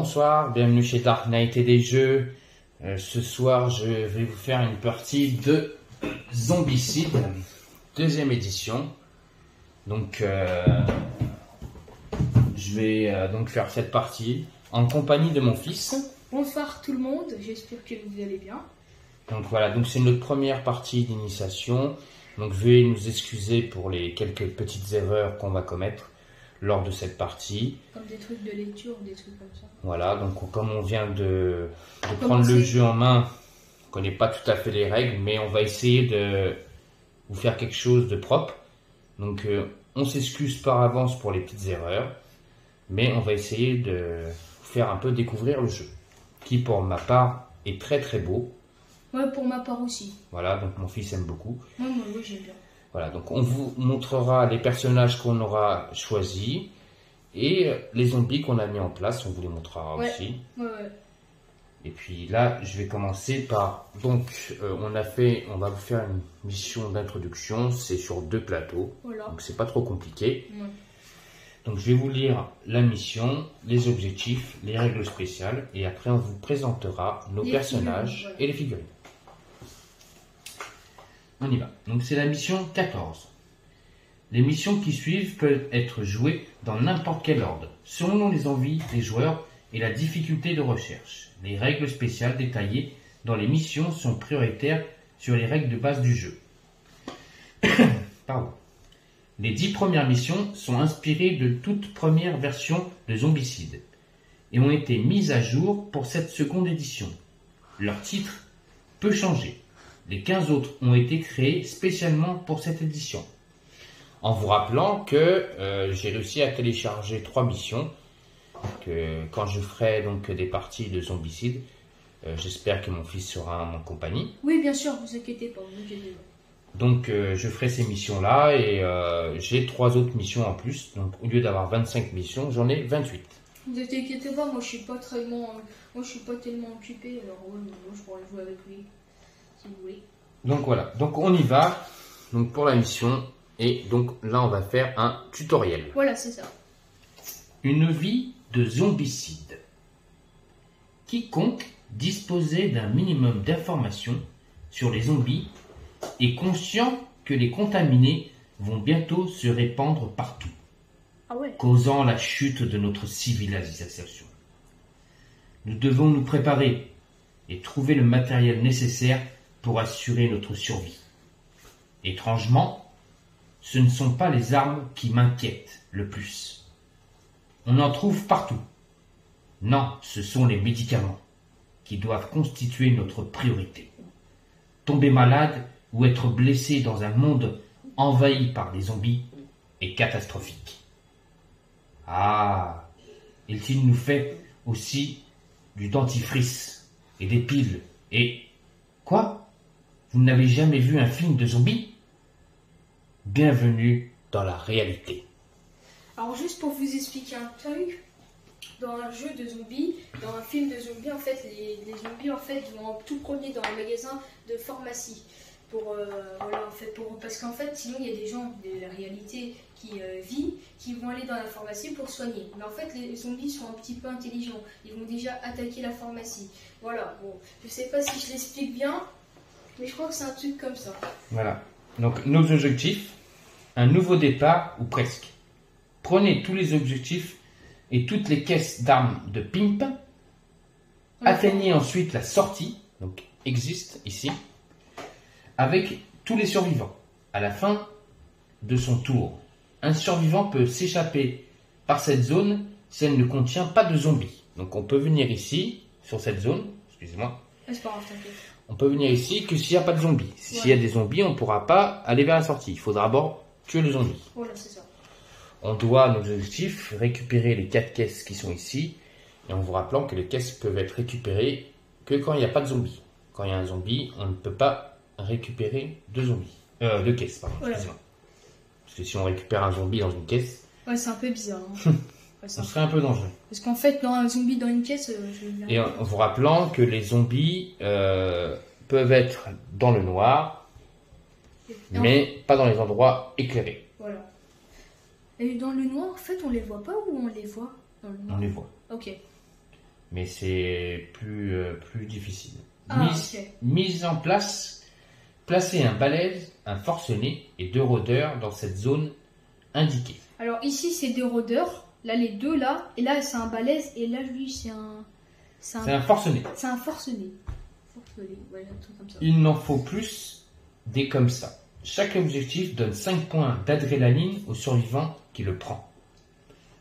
Bonsoir, bienvenue chez Dark Knight et des jeux. Ce soir, je vais vous faire une partie de Zombicide, deuxième édition. Donc, je vais donc faire cette partie en compagnie de mon fils. Bonsoir tout le monde, j'espère que vous allez bien. Donc voilà, donc c'est notre première partie d'initiation. Donc veuillez nous excuser pour les quelques petites erreurs qu'on va commettre lors de cette partie. Comme des trucs de lecture, des trucs comme ça. Voilà, donc comme on vient de prendre le jeu en main, on ne connaît pas tout à fait les règles, mais on va essayer de vous faire quelque chose de propre. Donc on s'excuse par avance pour les petites erreurs, mais on va essayer de vous faire un peu découvrir le jeu, qui pour ma part est très très beau. Ouais, pour ma part aussi. Voilà, donc mon fils aime beaucoup. Moi j'aime bien. Voilà, donc on vous montrera les personnages qu'on aura choisis et les zombies qu'on a mis en place, on vous les montrera aussi. Ouais. Et puis là, je vais commencer par... Donc, on va vous faire une mission d'introduction, c'est sur 2 plateaux, Voilà. donc c'est pas trop compliqué. Ouais. Donc je vais vous lire la mission, les objectifs, les règles spéciales, et après on vous présentera nos personnages figurines, et les figurines. On y va. Donc c'est la mission 14. Les missions qui suivent peuvent être jouées dans n'importe quel ordre, selon les envies des joueurs et la difficulté de recherche. Les règles spéciales détaillées dans les missions sont prioritaires sur les règles de base du jeu. Pardon. Les 10 premières missions sont inspirées de toute première version de Zombicide et ont été mises à jour pour cette seconde édition. Leur titre peut changer. Les 15 autres ont été créés spécialement pour cette édition. En vous rappelant que j'ai réussi à télécharger 3 missions, que quand je ferai donc des parties de Zombicide, j'espère que mon fils sera en compagnie. Oui, bien sûr, vous inquiétez pas, vous inquiétez pas. Donc je ferai ces missions-là et j'ai 3 autres missions en plus. Donc au lieu d'avoir 25 missions, j'en ai 28. Vous inquiétez pas, moi je suis pas tellement occupé, alors ouais, moi je pourrais jouer avec lui, si vous voulez. Donc voilà, donc on y va donc pour la mission et donc là on va faire un tutoriel. Voilà, c'est ça. Une vie de zombicide. Quiconque disposait d'un minimum d'informations sur les zombies est conscient que les contaminés vont bientôt se répandre partout, causant la chute de notre civilisation. Nous devons nous préparer et trouver le matériel nécessaire pour assurer notre survie. Étrangement, ce ne sont pas les armes qui m'inquiètent le plus. On en trouve partout. Non, ce sont les médicaments qui doivent constituer notre priorité. Tomber malade ou être blessé dans un monde envahi par des zombies est catastrophique. Ah, il nous fait aussi du dentifrice et des piles et... Quoi? Vous n'avez jamais vu un film de zombies? Bienvenue dans la réalité. Alors juste pour vous expliquer un truc, dans un jeu de zombies, dans un film de zombies, en fait, les zombies en fait vont tout premier dans un magasin de pharmacie. Parce qu'en fait, sinon il y a des gens de la réalité qui vont aller dans la pharmacie pour soigner. Mais en fait, les zombies sont un petit peu intelligents. Ils vont déjà attaquer la pharmacie. Voilà, bon, je sais pas si je l'explique bien, mais je crois que c'est un truc comme ça. Voilà. Donc, nos objectifs, un nouveau départ ou presque. Prenez tous les objectifs et toutes les caisses d'armes de Pimp. Atteignez ensuite la sortie, donc existe ici, avec tous les survivants. À la fin de son tour, un survivant peut s'échapper par cette zone si elle ne contient pas de zombies. Donc on peut venir ici, sur cette zone, excusez-moi. C'est pas grave, t'inquiète. On peut venir ici que s'il n'y a pas de zombies. S'il y a des zombies, on ne pourra pas aller vers la sortie. Il faudra d'abord tuer le zombie. Voilà, c'est ça. On doit, nos objectifs, récupérer les 4 caisses qui sont ici. Et en vous rappelant que les caisses peuvent être récupérées que quand il n'y a pas de zombies. Quand il y a un zombie, on ne peut pas récupérer deux caisses, pardon, Voilà. excusez-moi. Parce que si on récupère un zombie dans une caisse, Ouais, c'est un peu bizarre. Hein. Ouais, ça serait un peu dangereux. Parce qu'en fait, dans un zombie dans une caisse, je vais bien. Et en vous rappelant que les zombies peuvent être dans le noir, mais pas dans les endroits éclairés. Voilà. Et dans le noir, en fait, on les voit pas ou on les voit dans le noir? On les voit. Ok. mais c'est plus difficile. Ok. Mise en place, placer un balèze, un forcené et 2 rôdeurs dans cette zone indiquée. Alors ici, c'est 2 rôdeurs. Là, les 2 là. Et là, c'est un balèze. Et là, lui, c'est un... C'est un forcené. C'est un forcené. Ouais, un truc comme ça. Il n'en faut plus des comme ça. Chaque objectif donne 5 points d'adrénaline au survivant qui le prend.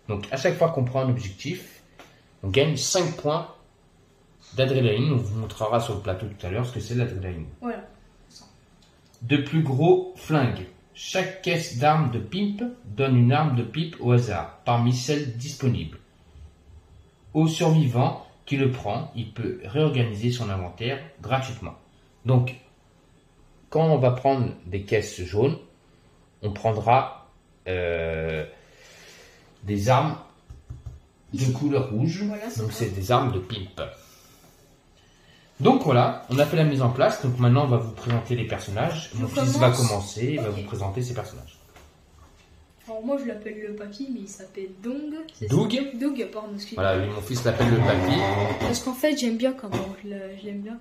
Donc à chaque fois qu'on prend un objectif, on gagne 5 points d'adrénaline. On vous montrera sur le plateau tout à l'heure ce que c'est l'adrénaline. Voilà. De plus gros flingues. Chaque caisse d'armes de pipe donne une arme de pipe au hasard, parmi celles disponibles. Au survivant qui le prend, il peut réorganiser son inventaire gratuitement. Donc, quand on va prendre des caisses jaunes, on prendra des armes de couleur rouge. Voilà, donc c'est des armes de pipe. Donc voilà, on a fait la mise en place. Donc maintenant on va vous présenter les personnages. Mon fils va commencer, il va vous présenter ses personnages. Alors moi je l'appelle le papy, mais il s'appelle Dong. Doug. Doug, pardon, excusez-moi. Voilà, lui, mon fils l'appelle le papy. Parce qu'en fait j'aime bien comment je l'aime bien.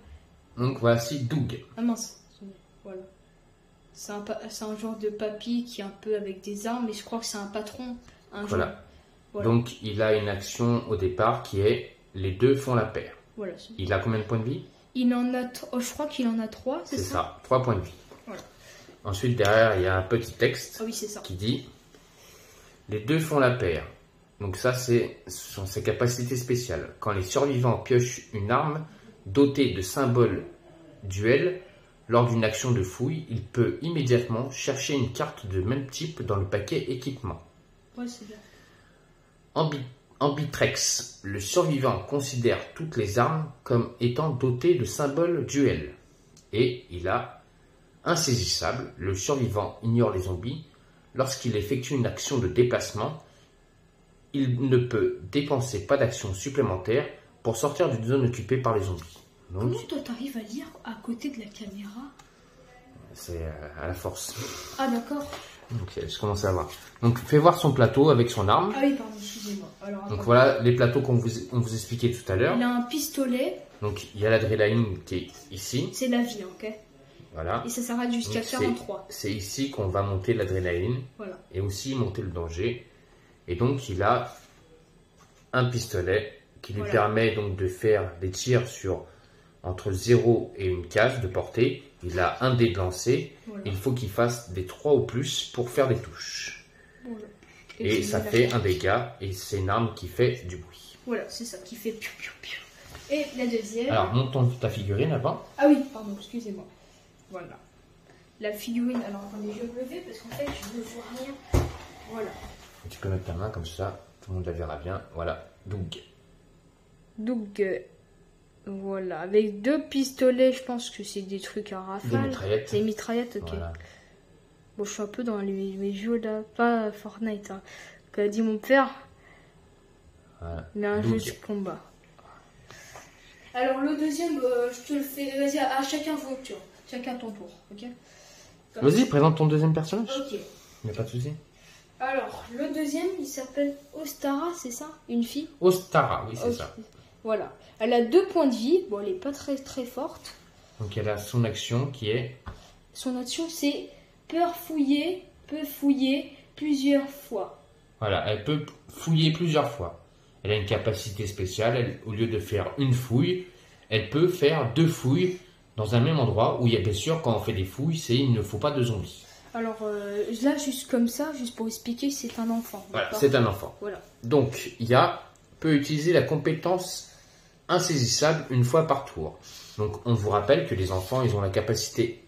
Donc voici Doug. Ah mince, voilà. C'est un genre de papy qui est un peu avec des armes, mais je crois que c'est un patron. Voilà. Donc il a une action au départ qui est les 2 font la paire. Voilà, il a combien de points de vie? Il en a, je crois qu'il en a 3, c'est ça? C'est ça, 3 points de vie. Voilà. Ensuite derrière il y a un petit texte qui dit les 2 font la paire. Donc ça ce sont ses capacités spéciales. Quand les survivants piochent une arme dotée de symboles duel lors d'une action de fouille, il peut immédiatement chercher une carte de même type dans le paquet équipement. Ouais, c'est bien. Ambitrex, le survivant considère toutes les armes comme étant dotées de symboles duel. Et il a insaisissable, le survivant ignore les zombies. Lorsqu'il effectue une action de déplacement, il ne peut dépenser pas d'action supplémentaire pour sortir d'une zone occupée par les zombies. Donc, comment toi t'arrives à lire à côté de la caméra? C'est à la force. Ah d'accord. Donc je commence à voir. Donc fais voir son plateau avec son arme. Ah oui, pardon, excusez-moi. Donc voilà les plateaux qu'on vous expliquait tout à l'heure. Il a un pistolet. Donc il y a l'adrénaline qui est ici. C'est la vie, ok. Voilà. Et ça s'arrête jusqu'à 43. C'est ici qu'on va monter l'adrénaline. Voilà. Et aussi monter le danger. Et donc il a un pistolet qui lui permet donc de faire des tirs sur entre 0 et une case de portée. Il a un dé de lancer. Voilà. Il faut qu'il fasse des 3 ou plus pour faire des touches. Voilà. Et ça fait un dégât. Et c'est une arme qui fait du bruit. Voilà, c'est ça, qui fait piou piou piou. Et la deuxième... Alors, monte ta figurine avant. Ah oui, pardon, excusez-moi. Voilà. La figurine... Alors, attendez, je vais me lever parce qu'en fait, je ne vois rien. Voilà. Tu peux mettre ta main comme ça. Tout le monde la verra bien. Voilà, Doug. Doug... Voilà, avec 2 pistolets, je pense que c'est des trucs à rafale. Des mitraillettes. Des mitraillettes, ok. Voilà. Bon, je suis un peu dans les jeux là, pas Fortnite, hein, qu'a dit mon père. Voilà. Mais un jeu de combat. Alors le deuxième, je te le fais, vas-y, à chacun vos tours. Chacun ton tour, ok? Vas-y, présente ton deuxième personnage. Ok. Il n'y a pas de souci. Alors, le deuxième, il s'appelle Ostara, c'est ça? Une fille? Ostara, oui, c'est ça. Voilà. Elle a 2 points de vie. Bon, elle n'est pas très très forte. Donc elle a son action qui est... Son action, c'est peut fouiller plusieurs fois. Voilà, elle peut fouiller plusieurs fois. Elle a une capacité spéciale. Au lieu de faire une fouille, elle peut faire 2 fouilles dans un même endroit où il y a bien sûr, quand on fait des fouilles, il ne faut pas de zombies. Alors là, juste comme ça, juste pour expliquer, c'est un enfant. Voilà, c'est un enfant. Voilà. Donc, peut utiliser la compétence insaisissable une fois par tour. Donc on vous rappelle que les enfants, ils ont la capacité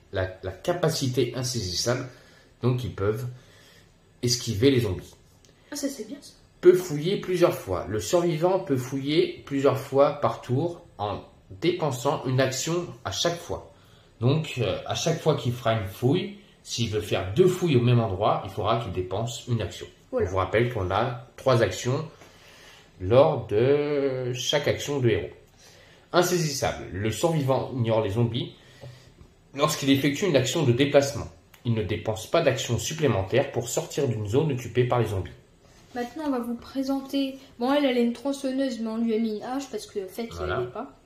insaisissable, donc ils peuvent esquiver les zombies. Ah, ça c'est bien ça. Peut fouiller plusieurs fois. Le survivant peut fouiller plusieurs fois par tour en dépensant une action à chaque fois. Donc à chaque fois qu'il fera une fouille, s'il veut faire 2 fouilles au même endroit, il faudra qu'il dépense une action. Voilà. On vous rappelle qu'on a 3 actions lors de chaque action de héros. Insaisissable. Le survivant ignore les zombies lorsqu'il effectue une action de déplacement. Il ne dépense pas d'action supplémentaire pour sortir d'une zone occupée par les zombies. Maintenant, on va vous présenter... Bon, elle a une tronçonneuse, mais on lui a mis une hache parce que, en fait, il n'y avait pas.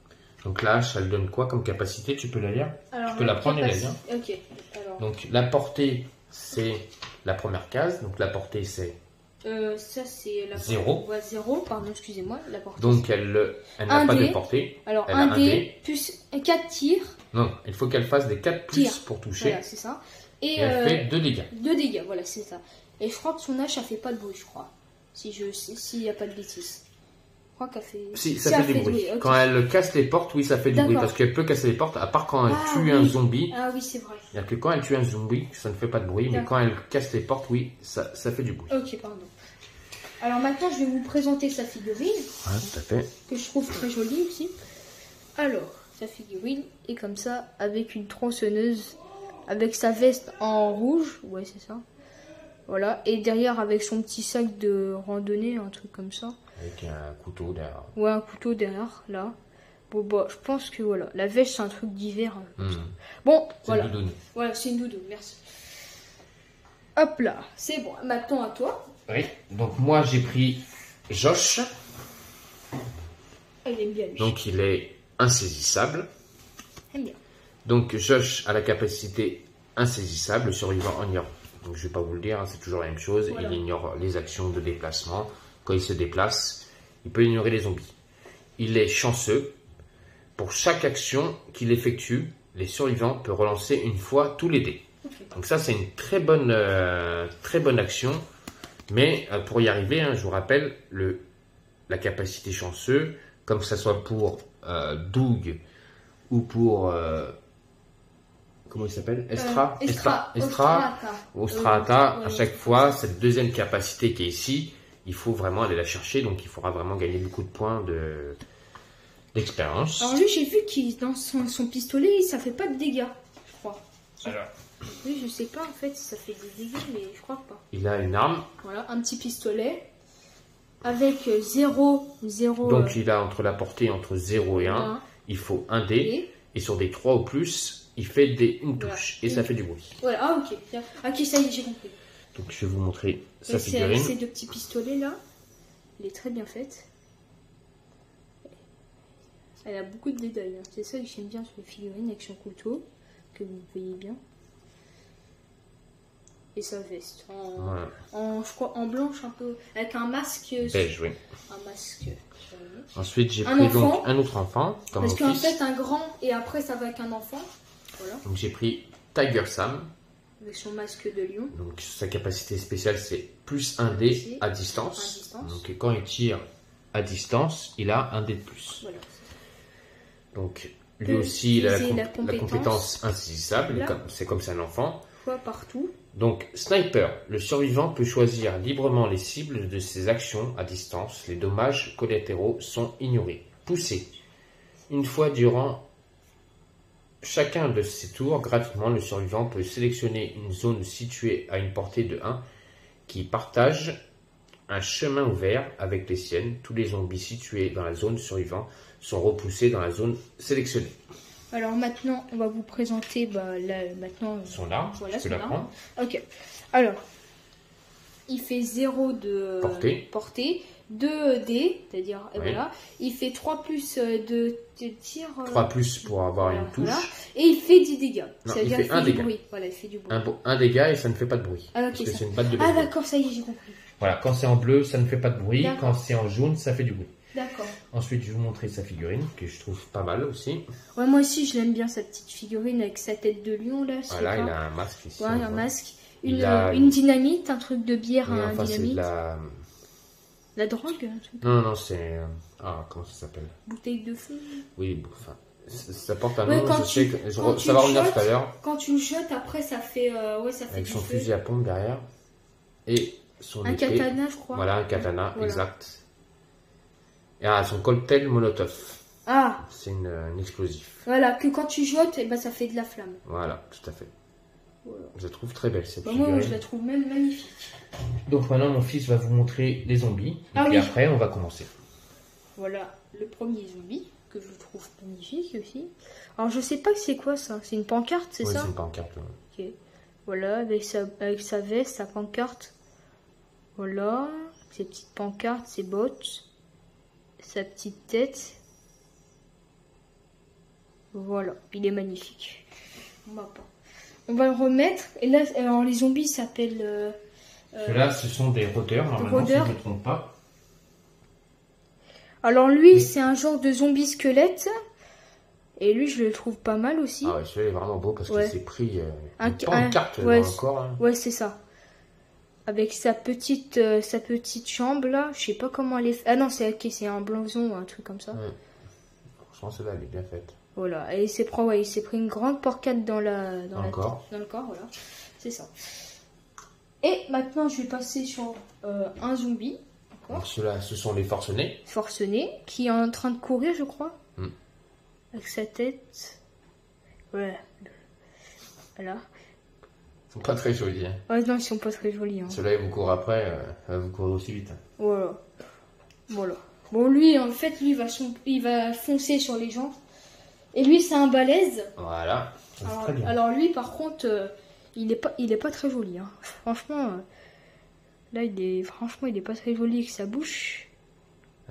Donc la hache, elle donne quoi comme capacité? Tu peux la lire? Alors, tu peux la prendre et la lire. Ok. Alors... Donc la portée, c'est la première case. Donc la portée, c'est... ça, c'est la 0. Ouais, 0, pardon, excusez-moi. La portée, donc elle n'a pas de portée. Alors, elle 1D plus 4 tirs. Non, il faut qu'elle fasse des 4 plus tirs pour toucher. Voilà, c'est ça. Et elle fait 2 dégâts. 2 dégâts, voilà, c'est ça. Et je crois que son hache, elle fait pas de bruit, je crois. S'il n'y a pas de bêtises. Je crois qu'elle fait... Si, ça fait du bruit. Okay. Quand elle casse les portes, oui, ça fait du bruit. Parce qu'elle peut casser les portes, à part quand elle tue un zombie. Ah oui, c'est vrai. Il n'y a que quand elle tue un zombie, ça ne fait pas de bruit. Mais quand elle casse les portes, oui, ça fait du bruit. Ok, pardon. Alors maintenant, je vais vous présenter sa figurine. Ouais, tout à fait. Que je trouve très jolie aussi. Alors, sa figurine est comme ça, avec une tronçonneuse, avec sa veste en rouge. Ouais, c'est ça. Voilà. Et derrière, avec son petit sac de randonnée, un truc comme ça. Avec un couteau derrière. Ouais, un couteau derrière, là. Bon, bah, je pense que voilà. La veste, c'est un truc d'hiver. Bon, voilà. C'est une doudoune. Voilà, c'est une doudoune, merci. Hop là, c'est bon. Maintenant, à toi. Oui, donc moi j'ai pris Josh. Elle aime bien lui. Donc il est insaisissable. Aime bien. Donc Josh a la capacité insaisissable, le survivant ignore. Donc je vais pas vous le dire, hein, c'est toujours la même chose. Voilà. Il ignore les actions de déplacement. Quand il se déplace, il peut ignorer les zombies. Il est chanceux. Pour chaque action qu'il effectue, les survivants peuvent relancer une fois tous les dés. Okay. Donc ça c'est une très bonne action. Mais pour y arriver, hein, je vous rappelle, la capacité chanceux, comme que ce soit pour Doug ou pour... comment il s'appelle? Ostrata, à chaque fois, cette deuxième capacité qui est ici, il faut vraiment aller la chercher, donc il faudra vraiment gagner beaucoup de points d'expérience. Alors lui, j'ai vu qu'il dans son pistolet, ça fait pas de dégâts, je crois. Alors... Oui, je sais pas en fait si ça fait des dégâts, mais je crois pas. Il a une arme. Voilà, un petit pistolet. Avec 0. Donc il a entre la portée entre 0 et 1. Il faut un dé. Et sur des 3 ou plus, il fait une touche. Et ça fait du bruit. Voilà, ah ok. Ok, ça y est, j'ai compris. Donc je vais vous montrer sa figurine. Ces deux petits pistolets là. Elle est très bien faite. Elle a beaucoup de détails. Hein. C'est ça que j'aime bien sur les figurines avec son couteau. Que vous voyez bien. Et sa veste je crois en blanche un peu avec un masque beige, oui. Un masque. Ensuite j'ai pris donc un autre enfant comme parce qu'en fait un grand et après ça va avec un enfant. Voilà. Donc j'ai pris Tiger Sam avec son masque de lion. Donc sa capacité spéciale c'est plus un dé à distance. Donc quand il tire à distance il a un dé de plus. Voilà. Donc lui aussi il a la compétence insaisissable. C'est comme c'est un enfant. Partout. Donc, sniper, le survivant peut choisir librement les cibles de ses actions à distance. Les dommages collatéraux sont ignorés. Pousser. Une fois durant chacun de ses tours, gratuitement, le survivant peut sélectionner une zone située à une portée de 1 qui partage un chemin ouvert avec les siennes. Tous les zombies situés dans la zone survivante sont repoussés dans la zone sélectionnée. Alors maintenant, on va vous présenter son arme. Voilà, son arme. Ok. Alors, il fait 0 de portée 2 dés, c'est-à-dire, voilà. Il fait 3 plus de tir. 3 plus pour avoir une touche. Voilà. Et il fait 10 dégâts. C'est-à-dire qu'il fait du bruit. Voilà, il fait du bruit. Un dégât et ça ne fait pas de bruit. Ah, okay, c'est une batte de baseball. Ah d'accord, ça y est, j'ai compris. Voilà, quand c'est en bleu, ça ne fait pas de bruit. Quand c'est en jaune, ça fait du bruit. D'accord. Ensuite, je vais vous montrer sa figurine, que je trouve pas mal aussi. Ouais, moi aussi, je l'aime bien, sa petite figurine avec sa tête de lion, là. Voilà, il a un masque ici. Ouais, un masque. Une dynamite, un truc de bière, un dynamite. C'est la drogue, un truc. Non, c'est... comment ça s'appelle? Bouteille de feu. Oui, enfin... Ça porte un nom, ça va revenir tout à l'heure. Quand tu le jettes, après, ça fait... ça fait avec son fusil à pompe derrière. Et son épée. Katana, je crois. Voilà, un katana, exact. Et son cocktail molotov. Ah. C'est un explosif. Voilà, que quand tu jettes, ça fait de la flamme. Voilà, tout à fait. Voilà. Je la trouve très belle cette figurine. Moi, je la trouve même magnifique. Donc maintenant, mon fils va vous montrer les zombies. Et puis après, on va commencer. Voilà, le premier zombie, que je trouve magnifique aussi. Alors, je sais pas c'est quoi ça. C'est une pancarte, c'est ça? Oui, c'est une pancarte. Ok. Voilà, avec sa veste, sa pancarte. Voilà. ses petites pancartes, ses bottes, sa petite tête. Voilà, il est magnifique. On va le remettre. Et là, alors les zombies s'appellent... Ceux-là, ce sont des rôdeurs, normalement, si je ne me trompe pas. Alors lui, c'est un genre de zombie squelette. Et lui, je le trouve pas mal aussi. Ah ouais, celui-là est vraiment beau parce qu'il s'est pris une carte ouais, dans le corps. Hein. Ouais, c'est ça. Avec sa petite jambe là, je sais pas comment elle est. Ah non, c'est ok, c'est un blouson ou un truc comme ça. Ouais. Franchement, celle-là, elle est bien faite. Voilà, et il s'est pris une grande porcade dans le corps, voilà. C'est ça. Et maintenant, je vais passer sur un zombie. Donc ceux-là, ce sont les forcenés. Forcenés, qui est en train de courir, je crois. Avec sa tête. Voilà. Voilà. Ils sont pas très jolis. Hein. Ouais, non, ils sont pas très jolis. Hein. Ceux-là, ils vous courent après, vous courez aussi vite. Voilà. Bon, lui, en fait, lui, il va foncer sur les gens. Et lui, c'est un balèze. Voilà. Très bien. Alors lui, par contre, il est pas très joli. Hein. Franchement, là, il est pas très joli avec sa bouche.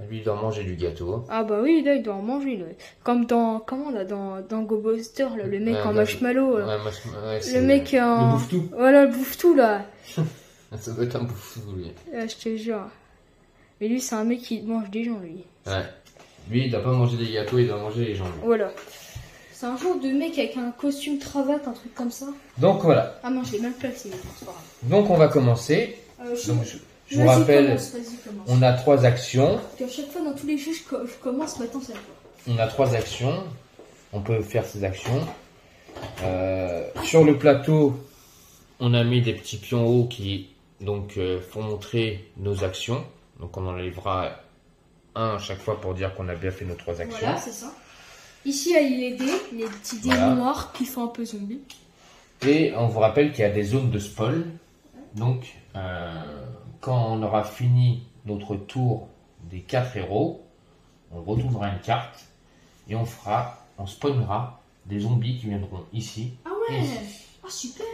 Lui, il doit manger du gâteau. Ah bah oui, là, il doit en manger. Là. Comme dans Go Buster, là, le mec en marshmallow. Le mec en... Le bouffe-tout. Voilà, le bouffe-tout, là. Ça doit être un bouffe-tout, lui. Je te jure. Mais lui, c'est un mec qui mange des gens, lui. Ouais. Lui, il doit pas manger des gâteaux, il doit manger les gens. Lui. Voilà. C'est un genre de mec avec un costume cravate, un truc comme ça. Donc voilà. Ah non, je l'ai mal placé. Donc on va commencer. Je vous rappelle, on a 3 actions. À chaque fois dans tous les jeux, je commence, maintenant c'est à toi. On a 3 actions. On peut faire ces actions. Sur le plateau, on a mis des petits pions hauts qui donc font montrer nos actions. Donc on enlèvera un à chaque fois pour dire qu'on a bien fait nos 3 actions. Voilà, c'est ça. Ici, il y a les petits dés noirs qui font un peu zombie. Et on vous rappelle qu'il y a des zones de spoil. Donc, quand on aura fini notre tour des 4 héros, on retrouvera une carte et on spawnera des zombies qui viendront ici. Ah ouais, ah super.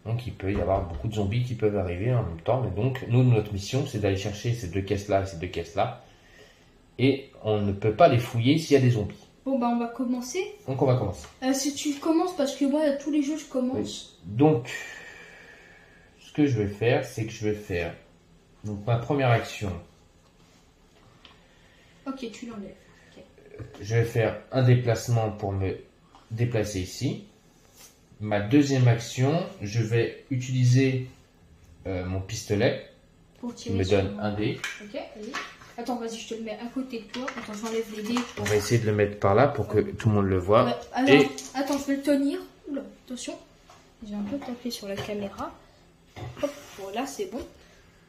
Donc il peut y avoir beaucoup de zombies qui peuvent arriver en même temps. Mais donc, nous, notre mission, c'est d'aller chercher ces 2 caisses-là et ces 2 caisses-là. Et on ne peut pas les fouiller s'il y a des zombies. Bon, bah on va commencer. Donc on va commencer. Si tu commences, parce que moi, tous les jeux, je commence. Oui. Donc, ce que je vais faire, c'est que je vais faire donc ma première action. Ok, tu l'enlèves. Okay. Je vais faire un déplacement pour me déplacer ici. Ma deuxième action, je vais utiliser mon pistolet pour tirer qui me donne un dé. Ok, vas-y. Attends, vas-y, je te le mets à côté de toi. Attends, j'enlève les dés. On va essayer de le mettre par là pour que tout le monde le voit. Ouais. Alors, attends, je vais le tenir. Oula, attention. J'ai un peu tapé sur la caméra. Hop, voilà, c'est bon.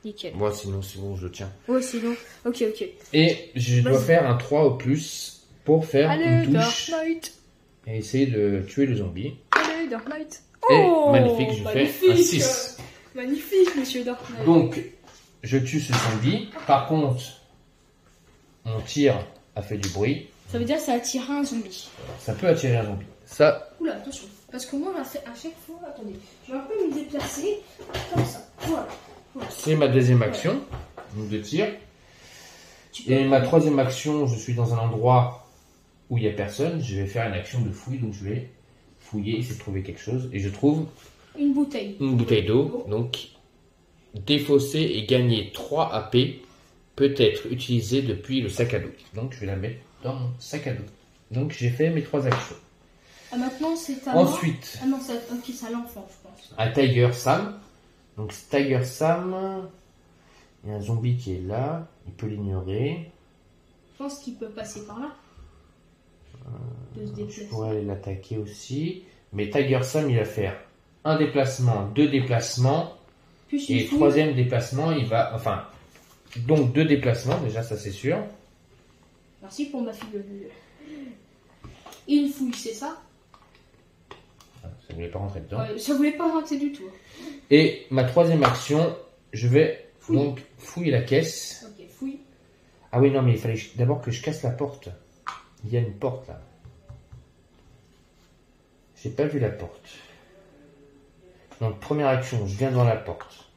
Nickel. Moi, sinon, c'est bon, je le tiens. Ouais, sinon. Ok. Et je dois faire un 3 au plus pour faire une touche. Dark Knight. Et essayer de tuer le zombie. Allez, Dark Knight. Et magnifique, je fais un 6. Magnifique, monsieur Dark Knight. Donc, je tue ce zombie. Par contre, mon tir a fait du bruit. Ça veut dire que ça attire un zombie. Ça peut attirer un zombie. Ça. Oula, attention. Parce que moi, on a fait à chaque fois. Attendez, je vais un peu me déplacer. Comme ça. Voilà. C'est ma deuxième action. Donc de tir. Et ma troisième action, je suis dans un endroit où il n'y a personne. Je vais faire une action de fouille. Donc je vais fouiller, essayer de trouver quelque chose. Et je trouve une bouteille. Une bouteille d'eau. Donc défausser et gagner 3 AP peut être utilisé depuis le sac à dos. Donc je vais la mettre dans mon sac à dos. Donc j'ai fait mes 3 actions. Ah, maintenant c'est à Ensuite, moi. Ah non, c'est à l'enfant, je pense. À Tiger Sam. Donc Tiger Sam, il y a un zombie qui est là. Il peut l'ignorer. Je pense qu'il peut passer par là. Je pourrais aller l'attaquer aussi. Mais Tiger Sam, il va faire un déplacement, 2 déplacements. Et troisième déplacement, il va... Enfin, donc 2 déplacements, déjà, ça c'est sûr. Merci pour ma fille. Une fouille, c'est ça? Ça voulait pas rentrer dedans. Ouais, ça voulait pas rentrer du tout. Et ma troisième action, je vais donc fouiller la caisse. Ok, fouille. Ah oui, non, mais il fallait d'abord que je casse la porte. Il y a une porte là. J'ai pas vu la porte. Donc première action, je viens dans la porte.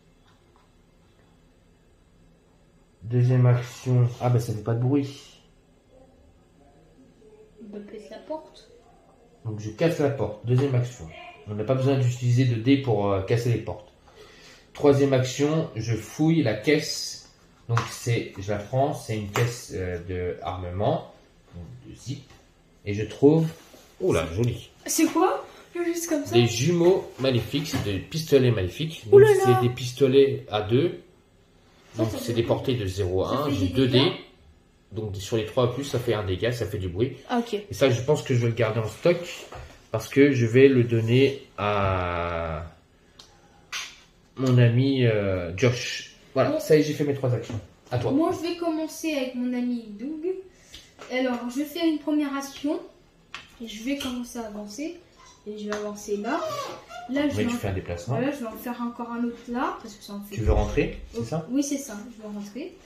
Deuxième action. Ah bah ça fait pas de bruit. On pète la porte. Donc je casse la porte. Deuxième action. On n'a pas besoin d'utiliser de dés pour casser les portes. Troisième action, je fouille la caisse. Donc je la prends, c'est une caisse de armement, de zip. Et je trouve... Oh là, joli. C'est quoi? Juste comme ça. Des jumeaux maléfiques, c'est des pistolets maléfiques. Donc c'est des pistolets à 2. Donc c'est des portées de 0 à 1. J'ai 2 dés. Donc sur les 3 plus, ça fait un dégât, ça fait du bruit. Ok. Et ça, je pense que je vais le garder en stock. Parce que je vais le donner à mon ami Josh. Voilà, bon. Ça y est, j'ai fait mes 3 actions. À toi. Moi, je vais commencer avec mon ami Doug. Alors, je vais faire une première action. Et je vais commencer à avancer. Et je vais avancer là. Là, tu fais un déplacement. Voilà, je vais en faire encore un autre là. Parce que ça en fait. Tu veux rentrer, c'est ça? Oui, c'est ça. Je vais rentrer.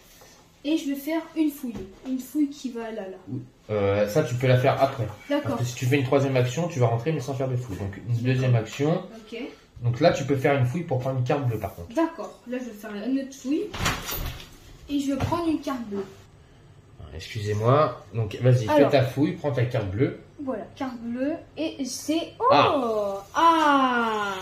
Et je vais faire une fouille. Une fouille qui va là. Ça, tu peux la faire après. D'accord. Parce que si tu fais une troisième action, tu vas rentrer mais sans faire de fouille. Donc une deuxième action. Ok. Donc là, tu peux faire une fouille pour prendre une carte bleue par contre. D'accord. Là, je vais faire une autre fouille. Et je vais prendre une carte bleue. Excusez-moi. Donc vas-y, fais ta fouille, prends ta carte bleue. Voilà, carte bleue. Et c'est... Oh Ah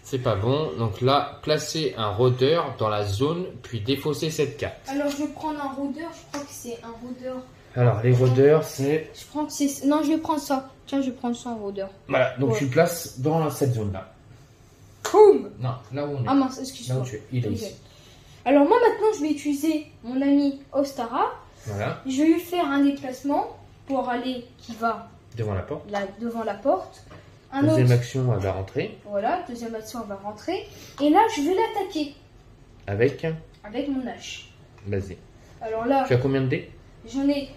C'est pas bon. Donc là, placez un rôdeur dans la zone, puis défausser cette carte. Alors, je vais prendre un rôdeur. Je crois que c'est un rôdeur. Alors, les rôdeurs, c'est... Je crois que c'est... Non, je vais prendre ça. Tiens, je vais prendre ça en rôdeur. Voilà, donc tu le places dans cette zone-là. Boum. Non, là où on est. Ah mince, excuse-moi. Là où tu es. Il est ici. Alors, moi, maintenant, je vais utiliser mon ami Ostara. Voilà. Je vais lui faire un déplacement pour aller qui va... Devant la porte. Là, devant la porte. Deuxième action, elle va rentrer. Voilà, deuxième action, elle va rentrer. Et là, je vais l'attaquer. Avec mon hache. Vas-y. Alors là... Tu as combien de dés? J'en ai...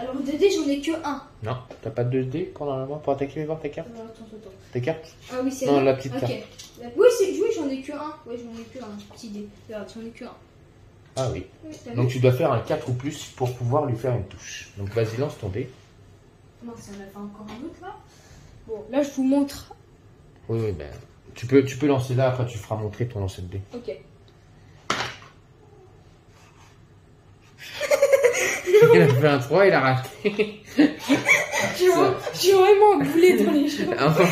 alors, de dés, j'en ai que un. Non, t'as pas de dés pour attaquer, voir tes cartes? Attends. Tes cartes? Ah oui, c'est non, la petite carte. Oui, j'en ai que un. Oui, j'en ai que un. Petit dé. Regarde, j'en ai que un. Ah oui. Donc tu dois faire un 4 ou plus pour pouvoir lui faire une touche. Donc vas-y, lance ton dé. Non, ça en a fait encore un autre là. Bon, là, je vous montre. Oui, ben... Tu peux lancer là, après tu feras montrer ton lancer de dé. Ok. Il a fait un 3, il a raté. J'ai vraiment boulé dans les jambes.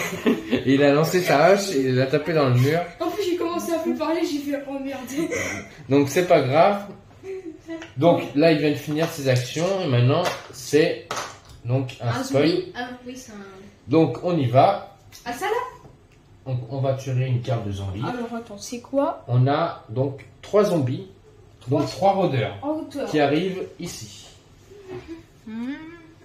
Il a lancé sa hache, il l'a tapé dans le mur. En plus, j'ai commencé à plus parler, j'ai fait oh merde. Donc c'est pas grave. Donc là, il vient de finir ses actions et maintenant c'est donc un spoil. Ah oui, c'est un... Donc on y va. Ah ça là? On va tirer une carte de zombie. Alors attends, c'est quoi? On a donc 3 zombies, donc 3 rôdeurs qui arrivent ici.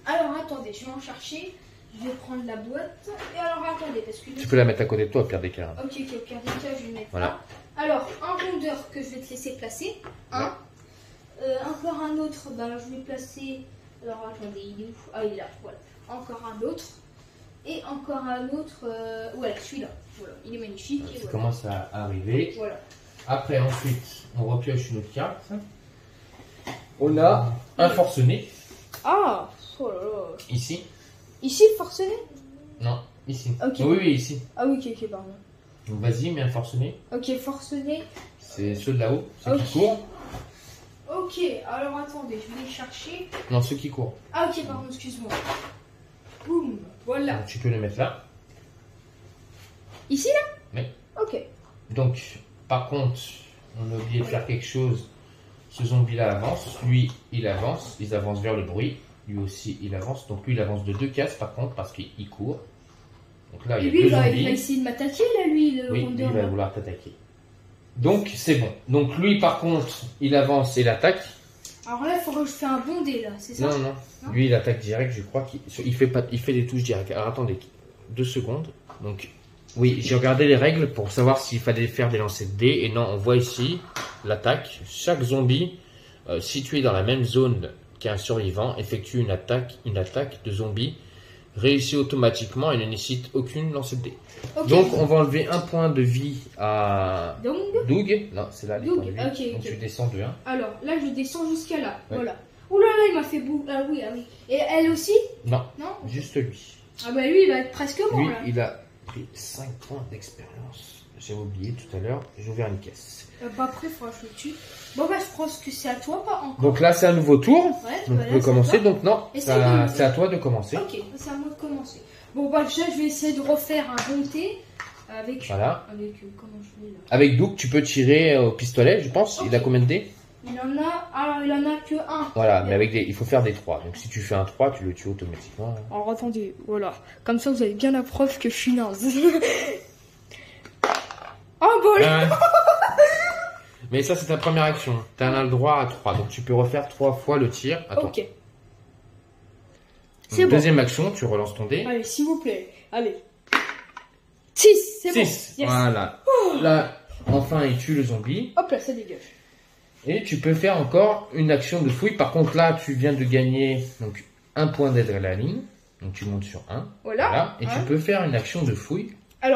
Alors attendez, je vais en chercher. Je vais prendre la boîte. Et alors attendez, parce que... Tu peux la mettre à côté de toi, au pire des cas. Ok, au pire des cas, je vais mettre voilà. là. Alors, un rondeur que je vais te laisser placer. Un. Encore un autre, je vais placer... Alors attendez, il est où? Ah, il est là, voilà. Encore un autre. Et encore un autre... Voilà, celui-là. Voilà, il est magnifique. Ça commence à arriver. Voilà. Après, ensuite, on repioche une autre carte. On a un forcené. Ah, oh là là. Ici. Ici, le forcené? Non, ici. Okay. Oui, ici. Ah oui, ok, pardon. Donc vas-y, mets un forcené. Ok, forcené. C'est ceux de là-haut, ceux qui courent. Ok, alors attendez, je vais les chercher. Non, ceux qui courent. Ah ok, pardon, excuse-moi. Boum, voilà. Donc, tu peux les mettre là. Ici, là? Oui. Ok. Donc, par contre, on a oublié de faire quelque chose. Ce zombie-là avance, lui, il avance, ils avancent vers le bruit. Lui aussi, il avance. Donc lui, il avance de 2 cases par contre parce qu'il court. Donc là, il y a lui, 2 zombies. Il va essayer de m'attaquer là, lui, le oui, rondeur. Lui, il va vouloir t'attaquer. Donc c'est bon. Donc lui, par contre, il avance et l'attaque. Alors là, il faudrait que je fasse un bon dé là, c'est ça? Non. Lui, il attaque direct. Je crois qu'il fait des touches directes. Alors attendez, 2 secondes. Donc oui, j'ai regardé les règles pour savoir s'il fallait faire des lancers de dés. Et non, on voit ici l'attaque. Chaque zombie situé dans la même zone qu'un survivant effectue une attaque de zombie réussit automatiquement et ne nécessite aucune lancée de dés. Okay. Donc on va enlever un point de vie à Doug. Non, c'est là les points de vie. Okay, donc tu descends de 1. Alors là je descends jusqu'à là. Ouais. Voilà. Ouh là là, il m'a fait bout. Ah oui. Et elle aussi? Non. Juste lui. Ah bah lui il va être presque mort. Lui, là. il a pris 5 points d'expérience. J'ai oublié tout à l'heure, j'ai ouvert une caisse. Après, il faudra que je le tue. Bon, bah, je pense que c'est à toi, pas encore. Donc là, c'est un nouveau tour. Ouais, donc, tu peux commencer. Donc, non, c'est à toi de commencer. Ok, c'est à moi de commencer. Bon, bah, déjà, je vais essayer de refaire un bon thé. Avec. Voilà. Comment je fais là? Avec Doug, tu peux tirer au pistolet, je pense. Okay. Il a combien de dés? Il en a que un. Voilà, mais avec il faut faire des 3. Donc si tu fais un 3, tu le tues automatiquement. Alors attendez, voilà. Comme ça, vous avez bien la preuve que je suis naze. Oh bol. Mais ça, c'est ta première action. Tu as le droit à 3. Donc tu peux refaire 3 fois le tir. Attends. Ok. C'est bon. Deuxième action, tu relances ton dé. Allez, s'il vous plaît. Allez. 6, c'est bon. 6, yes. Voilà. Là, enfin, il tue le zombie. Hop là, ça dégage. Et tu peux faire encore une action de fouille. Par contre, là, tu viens de gagner donc, un point d'adrénaline. Donc, tu montes sur 1. Voilà. Et tu peux faire une action de fouille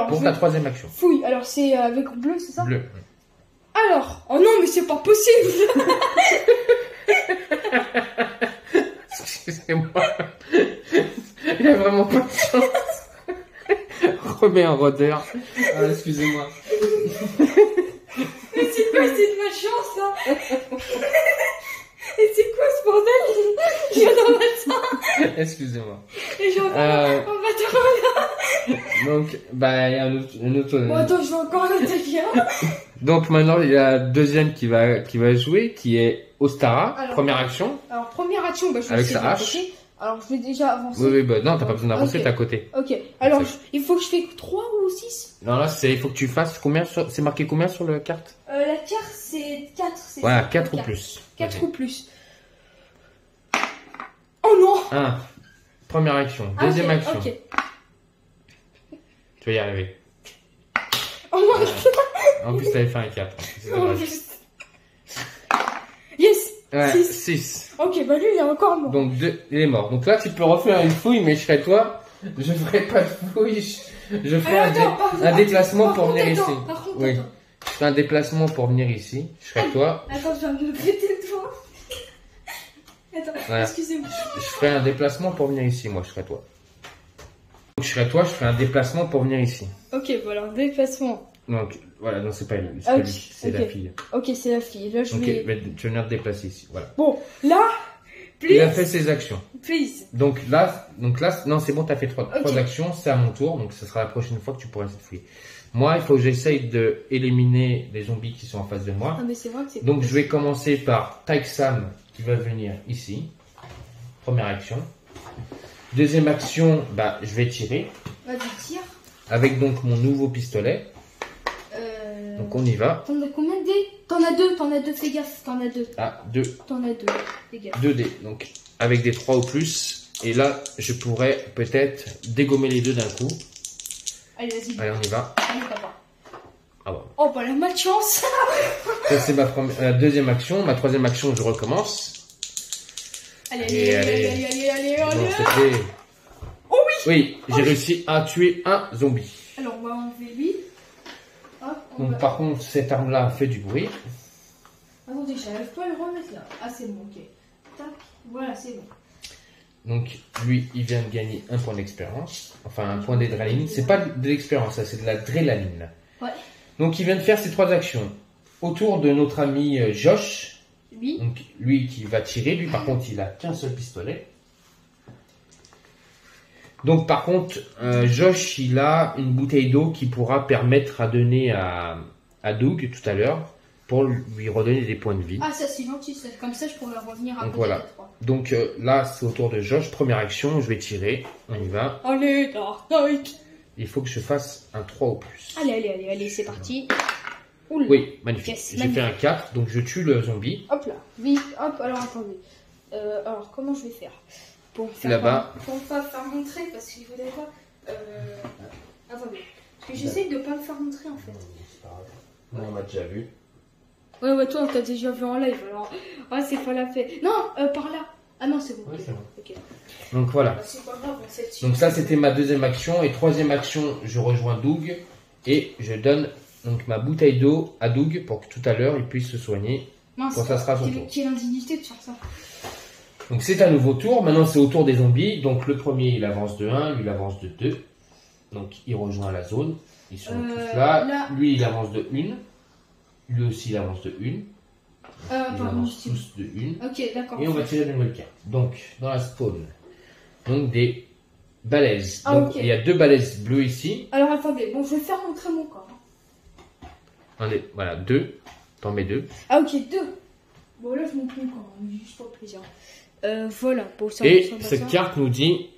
pour ta troisième action. Fouille, alors c'est avec bleu, c'est ça? Bleu. Alors, oh non, mais c'est pas possible. Excusez-moi. Il a vraiment pas de chance. Remets un rodeur. Ah, excusez-moi. Mais c'est quoi cette malchance là? Et c'est quoi ce bordel? Je viens d'en mettre ça. Excusez-moi. Et j'en mettre là. Donc, bah, il y a un autre. Bon, attends, je vais encore en attaquer un. Donc maintenant, il y a deuxième qui va jouer, qui est Ostara. Alors, première action. Alors, première action, bah, je vais avec sa hache. Alors, je vais déjà avancer. Oui, bah non, t'as pas besoin d'avancer, t'es à côté. Ok. Alors, il faut que je fasse 3 ou 6? Non, là, il faut que tu fasses combien c'est marqué combien sur la carte? La carte, c'est 4. Voilà, 4 ou plus. 4 ou plus. Oh non! 1. Première action. Deuxième action. Ok. Tu vas y arriver. Oh mon dieu! En plus, t'avais fait un 4. Yes! Ouais, 6. Ok, bah lui, il est encore mort. Donc, il est mort. Donc là, tu peux refaire une fouille, mais je serais toi. Je ferai pas de fouille. Je ferai un déplacement pour venir ici. Oui. Je ferai un déplacement pour venir ici. Je serai toi. Attends, je viens de regretter le doigt. Attends, voilà. Excusez-moi. Je ferai un déplacement pour venir ici, moi, je serai toi. Donc, je serai toi, je ferai un déplacement pour venir ici. Ok, voilà, un déplacement. Donc, voilà, non, c'est pas lui, c'est lui, c'est la fille. Ok, c'est la fille. Là, je vais... tu vas venir te déplacer ici, voilà. Bon, là, please. Il a fait ses actions. Please. Donc là, non, c'est bon, tu as fait 3 actions, c'est à mon tour, donc ce sera la prochaine fois que tu pourras essayer de fouiller. Moi, il faut que j'essaye d'éliminer les zombies qui sont en face de moi. Ah, mais c'est vrai que c'est... Donc, je vais commencer par Taixam qui va venir ici. Première action. Deuxième action, bah, je vais tirer. Vas-y, tire. Avec donc mon nouveau pistolet. Donc on y va. T'en as combien de dés? T'en as deux, fais gaffe, t'en as 2. Ah, 2. T'en as 2, fais gaffe. 2 dés, donc avec des 3 ou plus. Et là, je pourrais peut-être dégommer les deux d'un coup. Allez, vas-y. Allez, on y va. Allez, papa. Ah bon. Oh, bah la malchance. Ça, c'est ma deuxième action. Ma troisième action, je recommence. Allez. Bon, c'était... Oh oui. Oui, j'ai réussi à tuer un zombie. Alors, on va enlever lui. Donc, par contre, cette arme-là fait du bruit. Attendez, j'arrive pas à le remettre là. Ah, c'est bon, ok. Tac, voilà, c'est bon. Donc, lui, il vient de gagner un point d'expérience. Enfin, un point d'adrénaline. C'est pas de l'expérience, ça, c'est de l'adrénaline. Ouais. Donc, il vient de faire ces 3 actions. Autour de notre ami Josh. Oui. Donc, lui qui va tirer. Lui, par contre, il a qu'un seul pistolet. Donc, par contre, Josh, il a une bouteille d'eau qui pourra permettre à donner à Doug tout à l'heure pour lui redonner des points de vie. Ah, ça c'est gentil, comme ça je pourrais revenir à côté. Voilà. Donc là, c'est au tour de Josh. Première action, je vais tirer. On y va. Allez, Dark Knight. Il faut que je fasse un 3 au plus. Allez, c'est parti. Oula. Oui, magnifique. J'ai fait un 4, donc je tue le zombie. Hop là, vite, hop, alors attendez. Alors, comment je vais faire? Là-bas. Pour pas faire montrer, parce qu'il faudrait pas... Attendez, parce que j'essaye de pas le faire montrer en fait. Non, on m'a déjà vu. Ouais, toi, on t'a déjà vu en live, alors... Ah, c'est pas la peine. Non, par là. Ah non, c'est bon. Ouais, c'est bon. Okay. Donc voilà. Bah, c'est pas grave, on fait. Donc ça, c'était ma deuxième action. Et troisième action, je rejoins Doug. Et je donne donc ma bouteille d'eau à Doug pour que tout à l'heure, il puisse se soigner. Mince, quand ça sera son tour. Quelle indignité de faire ça. Donc c'est un nouveau tour. Maintenant, c'est au tour des zombies. Donc le premier, il avance de 1, lui, il avance de 2. Donc il rejoint la zone. Ils sont tous là. Lui il avance de 1. Lui aussi il avance de 1. Ils avancent tous de 1. Ok, d'accord. Et on va tirer de nouvelles cartes. Donc dans la spawn, donc des balaises. Ah, donc ok. il y a 2 balaises bleues ici. Alors attendez, bon je vais faire montrer mon corps. Attendez, voilà, 2. T'en mets 2. Ah ok, 2. Bon là je montre mon corps, juste pour plaisir. Voilà. Bon, ça, Et cette carte nous dit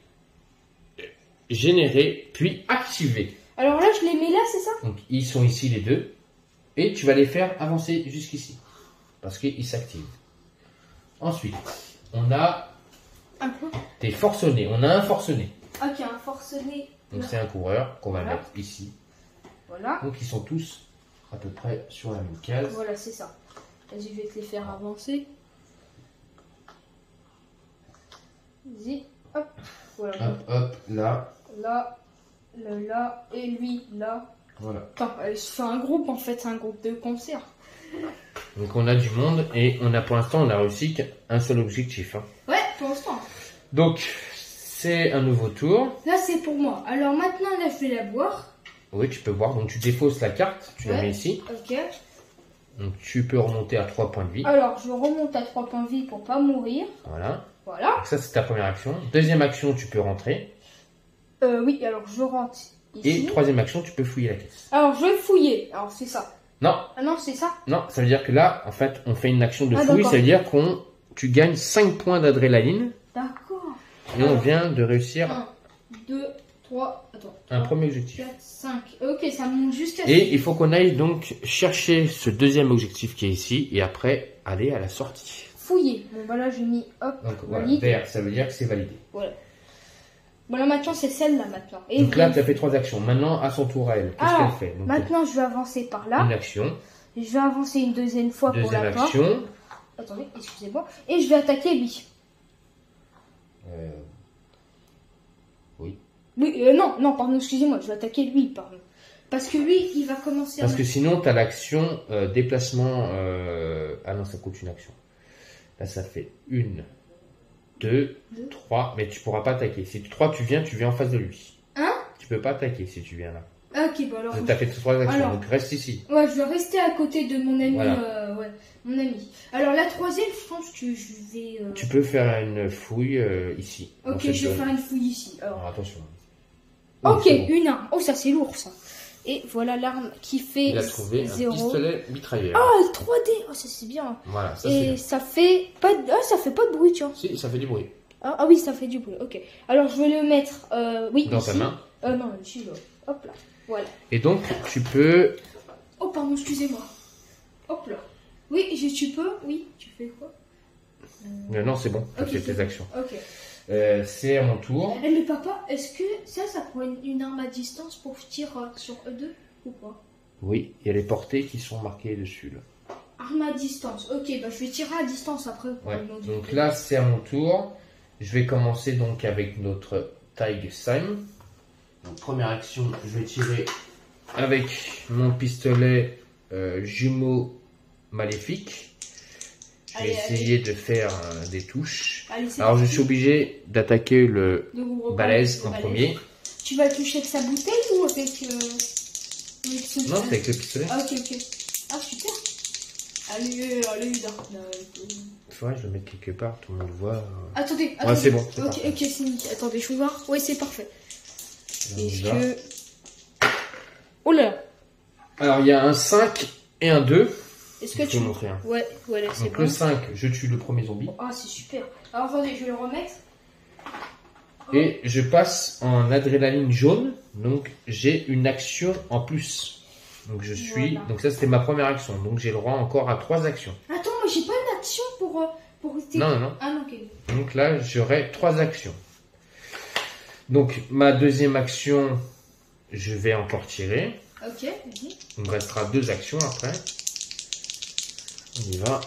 générer puis activer. Alors là je les mets là, c'est ça? Donc ils sont ici les 2. Et tu vas les faire avancer jusqu'ici. Parce qu'ils s'activent. Ensuite, on a des forcenés. On a un forcené. Ok, un forcené. Donc c'est un coureur qu'on va mettre ici. Voilà. Donc ils sont tous à peu près sur la même case. Voilà, c'est ça. Vas-y, je vais te les faire avancer. Vas-y, hop. Voilà. Hop, hop, là. Là, là, et lui, là. Voilà. Attends, c'est un groupe en fait, c'est un groupe de concert. Donc on a du monde et on a pour l'instant on a réussi qu'un seul objectif. Hein. Ouais, pour l'instant. Donc c'est un nouveau tour. Là c'est pour moi. Alors maintenant là je vais la boire. Oui, tu peux voir. Donc tu défausses la carte, tu la mets ici. Ok. Donc tu peux remonter à 3 points de vie. Alors je remonte à 3 points de vie pour pas mourir. Voilà. Voilà. Donc ça c'est ta première action. Deuxième action, tu peux rentrer. Oui, alors je rentre ici. Et troisième action, tu peux fouiller la caisse. Alors je vais fouiller. Alors c'est ça. Non. Ah non, c'est ça. Non, ça veut dire que là, en fait, on fait une action de fouille. Ça veut dire tu gagnes 5 points d'adrénaline. D'accord. Et on vient de réussir 1, 2, 3, attends. un premier objectif. 4, 5. Ok, ça monte jusqu'à... Et il faut qu'on aille donc chercher ce deuxième objectif qui est ici. Et après, aller à la sortie. Fouiller. Bon, voilà, j'ai mis, hop, donc voilà, valide. vert, ça veut dire que c'est validé. Voilà. Voilà, maintenant, c'est celle-là, maintenant. Et donc là, tu as fait 3 actions. Maintenant, à son tour à elle, qu'est-ce qu'elle fait? Donc, maintenant, je vais avancer par là. une action. Je vais avancer une deuxième fois pour la porte. Deuxième action. Attendez, excusez-moi. Et je vais attaquer lui. Oui. Oui, non, pardon, excusez-moi. Je vais attaquer lui, pardon. Parce que lui, il va commencer Parce que sinon, tu as l'action déplacement... Ah non, ça coûte une action. Là, ça fait 1, 2, 3. Mais tu pourras pas attaquer. Si 3, tu viens en face de lui. Hein? Tu peux pas attaquer si tu viens là. Ok, bon alors... Tu as fait 3 actions, donc reste ici. Ouais, je vais rester à côté de mon ami. Voilà. Ouais, mon ami. Alors la troisième, je pense que je vais... Tu peux faire une fouille ici. Ok, je vais faire une fouille ici. Alors attention. Ok, une arme. Oh, ça c'est lourd ça. Et voilà l'arme qui fait 0. Il a trouvé un pistolet mitrailleur. Oh, 3D. Oh, ça c'est bien. Voilà, ça et ça fait pas de... ça fait pas de bruit, tiens. Si, ça fait du bruit. Ah oui, ça fait du bruit. Ok. Alors je vais le mettre oui, dans ici. ta main. Non, ici là. Hop là. Voilà. Et donc tu peux... Oh pardon, excusez-moi. Hop là. Oui, tu peux. Oui, tu fais quoi? Non, c'est bon. Tu as fait tes actions. Ok. C'est à mon tour. Mais papa, est-ce que ça prend une arme à distance pour tirer sur E2 ou pas? Oui, il y a les portées qui sont marquées dessus. Là. Arme à distance. Ok, bah je vais tirer à distance après. Ouais. Donc là, c'est à mon tour. Je vais commencer donc avec notre Tiger Sim. Donc première action, je vais tirer avec mon pistolet jumeau maléfique. Je vais essayer de faire des touches. Alors je suis obligé d'attaquer le balèze en premier. Tu vas toucher avec sa bouteille ou avec non, c'est avec le pistolet. Ah ok. Ah super. Allez, Ouais, je le mets quelque part, tout le monde le voit. Attendez. Ouais, c'est bon. Ok, c'est nickel. Attendez, je vais voir. Oui, c'est parfait. Est-ce que... Oh là. Alors il y a un 5 et un 2. Est-ce que tu peux montrer un? Ouais, voilà, c'est bon. Donc le 5, je tue le premier zombie. Ah, c'est super. Alors attendez, je vais le remettre. Et je passe en adrénaline jaune, donc j'ai une action en plus. Donc je suis, donc ça c'était ma première action, donc j'ai le droit encore à 3 actions. Attends, moi j'ai pas une action pour Non. Ah non, ok. Donc là j'aurai 3 actions. Donc ma deuxième action, je vais encore tirer. Ok, vas-y. Il me restera 2 actions après. On y va.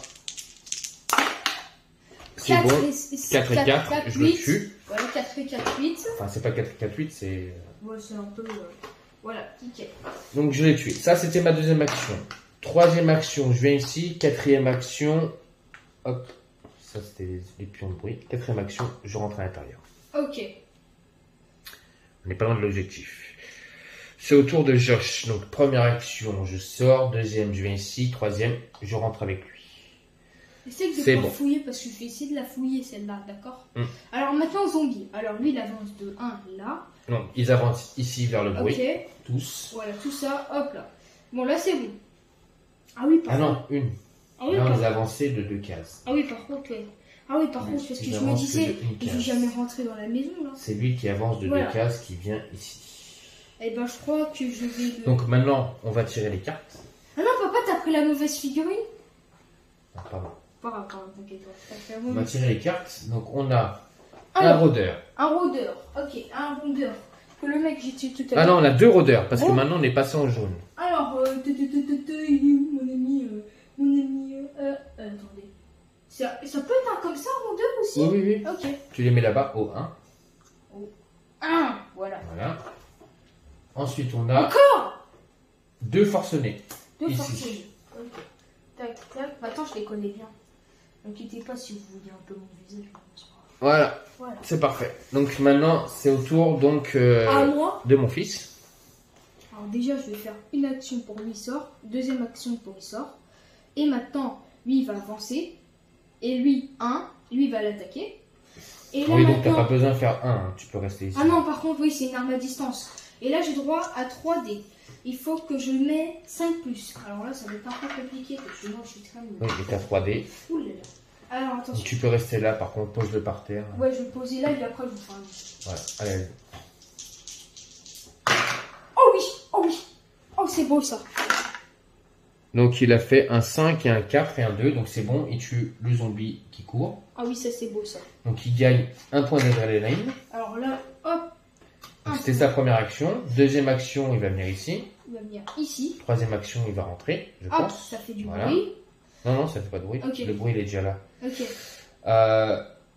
C'est bon. 4 et 4, je le tue. Voilà, 4 et 4, 8. Enfin, c'est pas 4 et 4, 8, c'est... Ouais, c'est un peu... Voilà, nickel. Donc, je l'ai tué. Ça, c'était ma deuxième action. Troisième action, je viens ici. Quatrième action... Hop. Ça, c'était les pions de bruit. Quatrième action, je rentre à l'intérieur. Ok. On n'est pas loin de l'objectif. C'est au tour de Josh. Donc, première action, je sors. Deuxième, je viens ici. Troisième, je rentre avec lui. Essaye de pas fouiller parce que je vais essayer de la fouiller celle-là, d'accord? Alors maintenant, zombie. Alors lui, il avance de 1 là. Non, ils avancent ici vers le bruit. Ok. Tous. Voilà, tout ça, hop là. Bon, là, c'est bon. Ah oui, par contre. Non, une. Ah oui, là, on les a avancés de 2 cases. Ah oui, par contre, ouais. Ah oui, par contre, parce que je me disais, il ne faut jamais rentrer dans la maison, là. C'est lui qui avance de 2 cases, qui vient ici. Eh ben, je crois que je vais... Donc maintenant, on va tirer les cartes. Ah non, papa, t'as pris la mauvaise figurine? Ah, pardon. Pardon, t'inquiète. On va tirer les cartes. Donc on a un rôdeur. Un rôdeur, ok, un rôdeur. Que le mec, j'ai tué tout à l'heure. Ah non, on a 2 rôdeurs, parce que maintenant, on est passé en jaune. Alors, il est où, mon ami? Attendez. Ça peut être un comme ça, un rôdeur aussi? Oui. Ok. Tu les mets là-bas, au 1. Au 1, voilà. Ensuite, on a... Encore 2 forcenés. 2 forcenés. Ok. Tac. Maintenant, je les connais bien. N'inquiétez pas si vous voyez un peu mon visage. Voilà. C'est parfait. Donc maintenant, c'est au tour de mon fils. Alors déjà, je vais faire une action pour lui, il sort. Deuxième action pour il sort. Et maintenant, lui, il va avancer. Et lui, lui, il va l'attaquer. Et là, donc t'as pas besoin de faire 1. Tu peux rester ici. Ah non, par contre, oui, c'est une arme à distance. Et là, j'ai droit à 3 dés. Il faut que je mette 5+. Alors là, ça va être un peu compliqué parce que moi, je suis très nul. Oui, et t'as 3D. Ouh là là. Alors, attention. Donc, tu peux rester là, par contre, pose-le par terre. Ouais, je vais le poser là et après, je vous ferai un... Voilà, allez. Oh oui. Oh, c'est beau ça. Donc, il a fait un 5 et un 4 et un 2. Donc, c'est bon, il tue le zombie qui court. Ah oui, ça, c'est beau ça. Donc, il gagne un point d'adrénaline. Alors là, hop. C'était sa première action. Deuxième action, il va venir ici. Il va venir ici. Troisième action, il va rentrer, je pense. Ça fait du bruit. Non, ça fait pas de bruit. Okay. Le bruit, il est déjà là. Ok.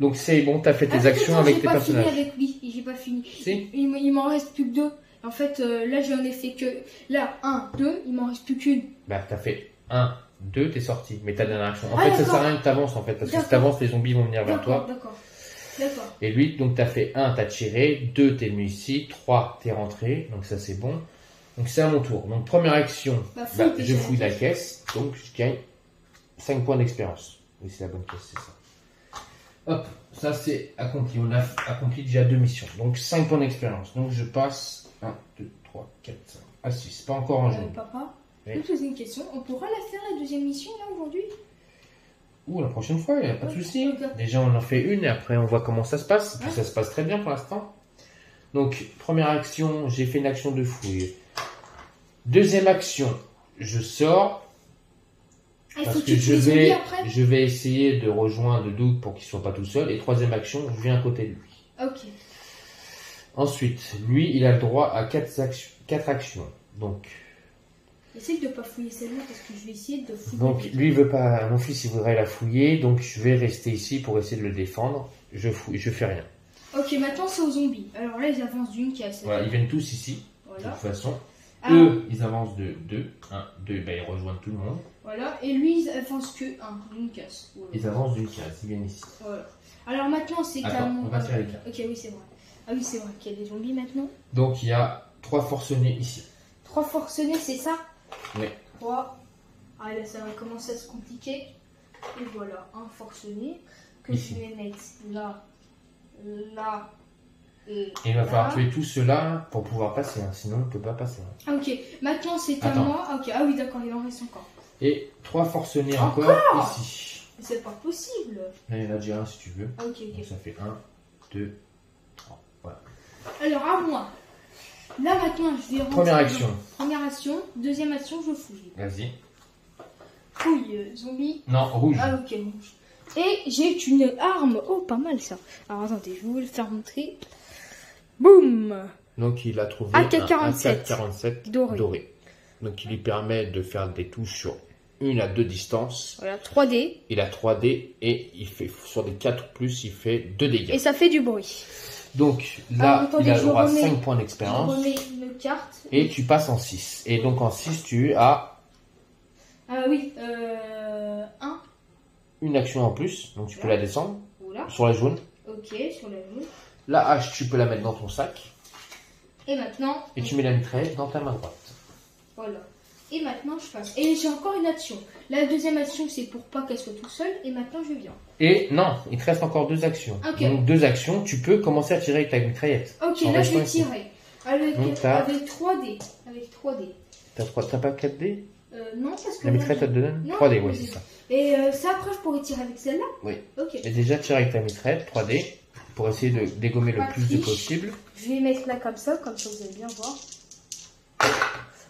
Donc, c'est bon, tu as fait tes actions avec tes personnages. J'ai pas fini avec lui. J'ai pas fini. Si. Il m'en reste plus que 2. En fait, là, j'en ai fait que... Là, 1, 2, il m'en reste plus qu'une. Bah, t'as fait 1, 2, t'es sorti. Mais ta dernière action. En fait, ça sert à rien que t'avances, en fait. Parce que si t'avances, les zombies vont venir vers toi. D'accord. Et lui, donc t'as fait 1, t'as tiré, 2, t'es venu ici, 3, t'es rentré, donc ça c'est bon. Donc c'est à mon tour. Donc première action, je fouille la caisse, donc je gagne 5 points d'expérience. Oui, c'est la bonne caisse, c'est ça. Hop, ça c'est accompli. On a accompli déjà 2 missions. Donc 5 points d'expérience. Donc je passe 1, 2, 3, 4, 5, à 6. Pas encore en jaune. Papa, je vais te poser une question. On pourra la faire la deuxième mission là aujourd'hui? Ou la prochaine fois, il n'y a pas de souci. Déjà, on en fait une et après, on voit comment ça se passe. Puis ça se passe très bien pour l'instant. Donc, première action, j'ai fait une action de fouille. Deuxième action, je sors. Parce que je vais essayer de rejoindre Doug pour qu'il ne soit pas tout seul. Et troisième action, je viens à côté de lui. Ok. Ensuite, lui, il a le droit à 4 actions. Donc... Essaye de ne pas fouiller celle-là parce que je vais essayer de fouiller. Donc lui il veut pas, mon fils il voudrait la fouiller, donc je vais rester ici pour essayer de le défendre. Je fais rien. Ok, maintenant c'est aux zombies. Alors là ils avancent d'une case. Voilà, ils viennent tous ici. Voilà. De toute façon. Ils avancent de 2. 1, 2, ils rejoignent tout le monde. Voilà, et lui ils avancent que d'une case. Voilà. Ils avancent d'une case, ils viennent ici. Voilà. Alors maintenant c'est à mon... on va tirer les cartes. Ok, oui c'est vrai. Ah oui c'est vrai qu'il y a des zombies maintenant. Donc il y a 3 forcenés ici. 3 forcenés, c'est ça? Oui. 3. Ah là, ça va commencer à se compliquer. Et voilà, un forcené que ici. Je vais mettre là, là et il va falloir tuer tous ceux-là pour pouvoir passer, hein. Sinon on ne peut pas passer. Hein. Ah, ok, maintenant c'est à moi. Ok, ah oui, d'accord, il en reste encore. Et 3 forcenés encore ici. C'est pas possible. Là, il y en a déjà un si tu veux. Ok. Donc ça fait 1, 2, 3. Voilà. Alors à moi. Là maintenant, je vais rentrer. Première action. Deuxième action, je fouille. Vas-y. Fouille, zombie. Non, rouge. Ah ok, rouge. Et j'ai une arme. Oh, pas mal ça. Alors attendez, je vais vous le faire montrer. Boum. Donc il a trouvé AK-47 un AK-47 doré. Donc il lui permet de faire des touches sur 1 à 2 distances. Voilà, 3D. Il a 3D et il fait sur des 4 plus, il fait 2 dégâts. Et ça fait du bruit. Donc là, il a le droit à 5 points d'expérience. Je remets une carte. Et tu passes en 6. Et donc en 6, tu as... Ah oui, 1. Une action en plus, donc tu peux la descendre. Oula. Sur la jaune. Ok, sur la jaune. La hache, tu peux la mettre dans ton sac. Et maintenant... Et tu mets la mitraillette dans ta main droite. Voilà. Et maintenant, je passe. Et j'ai encore une action. La deuxième action, c'est pour pas qu'elle soit tout seule. Et maintenant, je viens. Et non, il te reste encore 2 actions. Okay. Donc 2 actions, tu peux commencer à tirer avec ta mitraillette. Ok, là, je vais tirer. Avec 3D. Avec 3D. T'as pas 4D? Non, parce que... La mitraillette, elle te donne 3D, oui, c'est ça. Et ça, après, je pourrais tirer avec celle-là? Oui. Ok. Et déjà, tire avec ta mitraillette 3D pour essayer de dégommer le plus de possible. Je vais mettre là comme ça vous allez bien voir.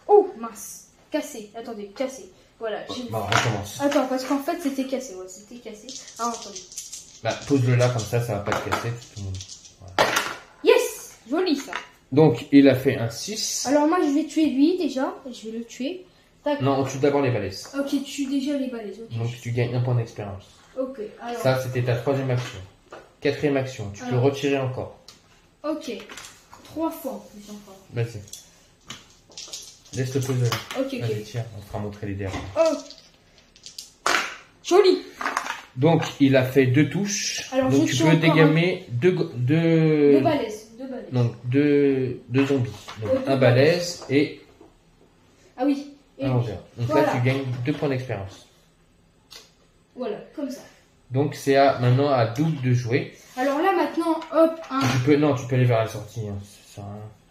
Oh, mince. Cassé. Attendez, cassé. Voilà. Bon, on recommence. Attends, parce qu'en fait, c'était cassé. Ouais, c'était cassé. Ah, attendez. Bah, pose-le là, comme ça va pas te casser. Voilà. Yes! Joli, ça. Donc, il a fait un 6. Alors, moi, je vais tuer lui, déjà. Je vais le tuer. Tac. Non, on tue d'abord les balaises. Ok, tu tues déjà les balaises. Okay. Donc, tu gagnes 1 point d'expérience. Ok, alors... Ça, c'était ta 3e action. 4e action, tu peux retirer encore. Ok. 3 fois en plus encore. Vas-y. Laisse le puzzle. Ok, vas-y, tiens, on te fera montrer les derniers. Oh. Joli. Donc, il a fait 2 touches. Alors, donc, tu peux dégommer 2 balaises. Donc, 2 zombies. Donc, un balèze et... Ah oui. Un rongeur. Donc voilà. Là, tu gagnes 2 points d'expérience. Voilà, comme ça. Donc, c'est maintenant à double de jouer. Alors là, maintenant, hop, tu peux aller vers la sortie. Hein. Ça,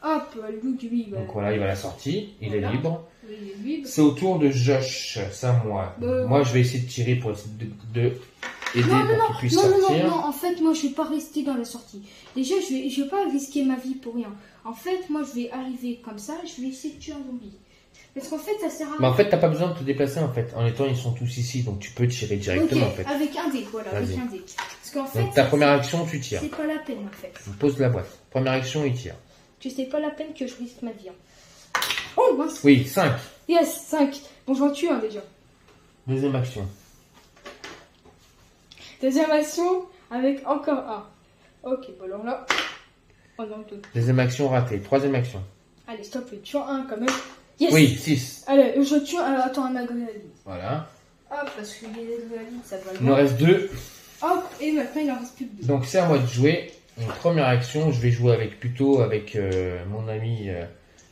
hop, lui, donc voilà, il va à la sortie. Il est libre. Oui, il est libre. C'est au tour de Josh. C'est à moi. Moi, je vais essayer de tirer pour essayer de aider pour qu'il puisse sortir. Non, en fait, moi, je vais pas rester dans la sortie. Déjà, je vais pas risquer ma vie pour rien. En fait, moi, je vais arriver comme ça. Je vais essayer de tuer un zombie. Parce qu'en fait, ça sert à rien. Mais en fait, t'as pas besoin de te déplacer en fait. En étant, ils sont tous ici, donc tu peux tirer directement en fait. Avec un dé, voilà, avec un dé. Parce qu'en fait, donc ta première action, tu tires. C'est pas la peine en fait. On pose la boîte. Première action, il tire. C'est pas la peine que je risque ma vie. Hein. Oh mince. Oui, 5. Yes, 5. Bon, j'en tue un déjà. Deuxième action. Deuxième action avec encore un. Ok, bon alors là. Oh non, 2. Deuxième action ratée. Troisième action. Allez, stop, je tue un quand même. Yes. Oui, 6. Allez, je tue un. Attends, un adrénaline. Voilà. Hop, parce que l'adrénaline, ça va. Il nous reste 2. Hop, et maintenant il en reste plus que 2. Donc c'est à moi de jouer. Une première action, je vais jouer plutôt avec mon ami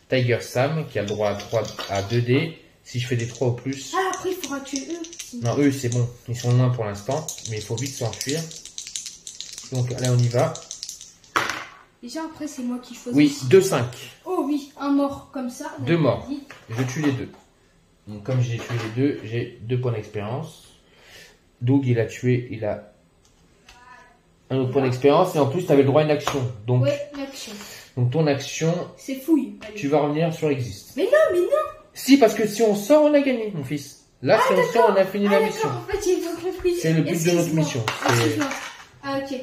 Tiger Sam qui a le droit à 2D. Si je fais des 3 au plus. Ah, après il faudra tuer eux. Non, eux c'est bon. Ils sont loin pour l'instant. Mais il faut vite s'enfuir. Donc là on y va. Déjà après c'est moi qui choisis. Oui, 2-5. Oh oui, un mort comme ça. 2 morts. Je tue les 2. Donc comme j'ai tué les 2, j'ai 2 points d'expérience. Doug il a un autre point d'expérience et en plus tu avais le droit à une action. Donc, ouais, l'action. Donc ton action, c'est fouille. Allez. Tu vas revenir sur Exist. Mais non. Si, parce que si on sort, on a gagné, mon fils. Là, si on sort, on a fini la mission. En fait, c'est le but de notre mission. Ah, ok.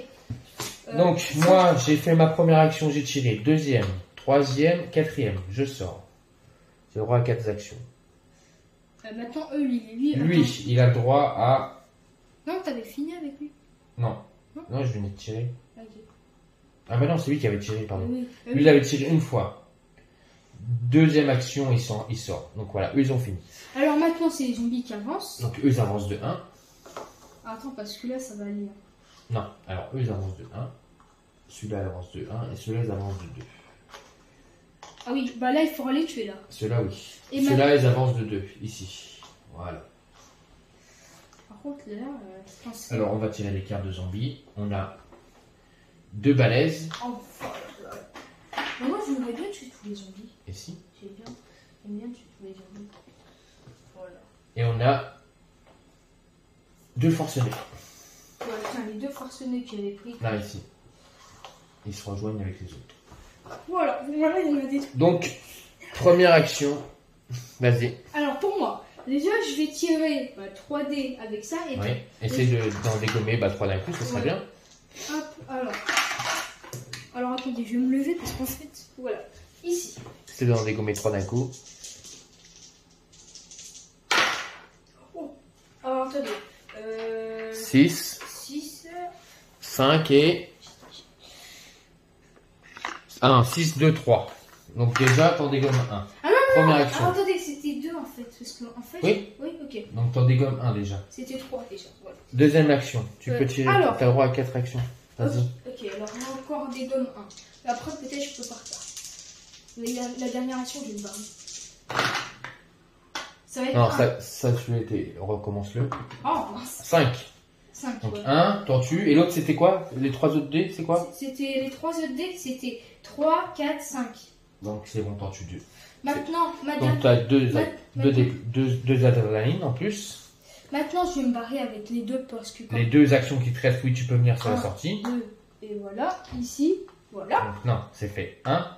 Donc, moi, j'ai fait ma première action, j'ai tiré. Deuxième, troisième, quatrième. Je sors. J'ai le droit à 4 actions. Maintenant, lui, il a le droit à... Non, t'avais fini avec lui. Non, je venais de tirer. Okay. Ah bah non, c'est lui qui avait tiré, pardon. Oui. Lui, il avait tiré une fois. Deuxième action, il sort. Donc voilà, eux, ils ont fini. Alors maintenant, c'est les zombies qui avancent. Donc eux, ils avancent de 1. Attends, parce que là, ça va aller. Non, alors eux, ils avancent de 1. Celui-là, il avance de 1. Et celui-là, ils avancent de 2. Ah oui, bah là, il faudra les tuer, là. Ceux-là, oui. Ceux-là, ils avancent de 2, ici. Voilà. Par contre, là, je pense que... Alors, on va tirer les cartes de zombies. On a 2 balaises. Mais moi, je voudrais bien tuer tous les zombies. Et si? J'aime bien tuer tous les zombies. Voilà. Et on a 2 forcenés. Ouais, tiens, les 2 forcenés qui avaient pris. Là, ici. Ils se rejoignent avec les autres. Voilà, il y en a des trucs. Donc, première action. Vas-y. Alors, pour moi, déjà, je vais tirer 3D avec ça. Et oui, essaye d'en dégommer 3 d'un coup, ça serait bien. Hop, alors attendez, je vais me lever parce qu'en fait, voilà, ici. C'est d'en dégommer 3 d'un coup. Oh, alors attendez. 6, 5 et... Ah non, 6, 2, 3. Donc déjà, t'en dégommes 1. Ah non, première action. Alors, attendez, c'était 2 en fait. Parce que, en fait oui, ok. Donc t'en dégommes 1 déjà. C'était 3 déjà, voilà. Deuxième action, tu peux tirer, t'as le droit à 4 actions. Vas-y. Ok, alors on a encore des gommes 1. Après, peut-être je peux partir. La dernière action, je vais me barrer. Ça va être non, ça tu étais. Recommence-le. Oh, mince. 5. 5. Donc 1, tortue. Et l'autre, c'était quoi? Les 3 autres dés, c'est quoi? C'était les 3 autres dés, c'était 3, 4, 5. Donc c'est bon, tortue 2. Maintenant, donc tu as 2 adrénaline en plus. Maintenant, je vais me barrer avec les deux parce que... Les 2 actions qui te restent, oui, tu peux venir sur la sortie. 2, et voilà, ici, voilà. Donc non, c'est fait. 1,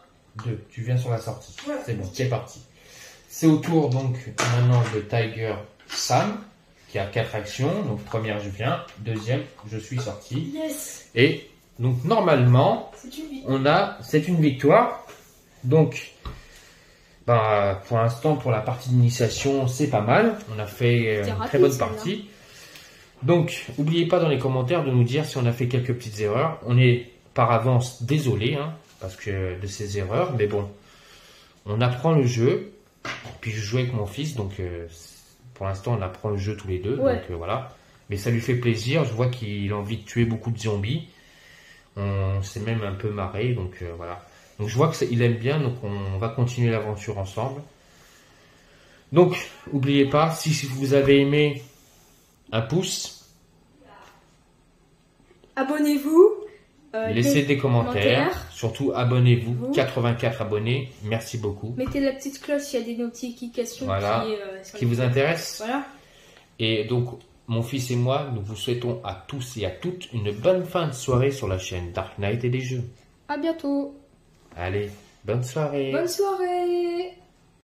2, tu viens sur la sortie. Voilà. C'est bon, c'est parti. C'est au tour donc maintenant de Tiger Sam, qui a 4 actions. Donc première, je viens. Deuxième, je suis sorti. Yes. Et donc normalement, c'est une victoire. Donc... pour l'instant, pour la partie d'initiation, c'est pas mal. On a fait une très bonne partie. Donc, n'oubliez pas dans les commentaires de nous dire si on a fait quelques petites erreurs. On est par avance désolé parce que de ces erreurs. Mais bon, on apprend le jeu. Puis je joue avec mon fils. Donc, pour l'instant, on apprend le jeu tous les deux. Ouais. Donc, voilà. Mais ça lui fait plaisir. Je vois qu'il a envie de tuer beaucoup de zombies. On s'est même un peu marré. Donc, voilà. Donc je vois qu'il aime bien, donc on va continuer l'aventure ensemble. Donc, n'oubliez pas, si vous avez aimé, un pouce. Abonnez-vous. Laissez des commentaires. Surtout, abonnez-vous. 84 abonnés, merci beaucoup. Mettez la petite cloche s'il y a des notifications qui vous intéressent. Voilà. Et donc, mon fils et moi, nous vous souhaitons à tous et à toutes une bonne fin de soirée sur la chaîne Dark Knight et des jeux. À bientôt. Allez, bonne soirée. Bonne soirée.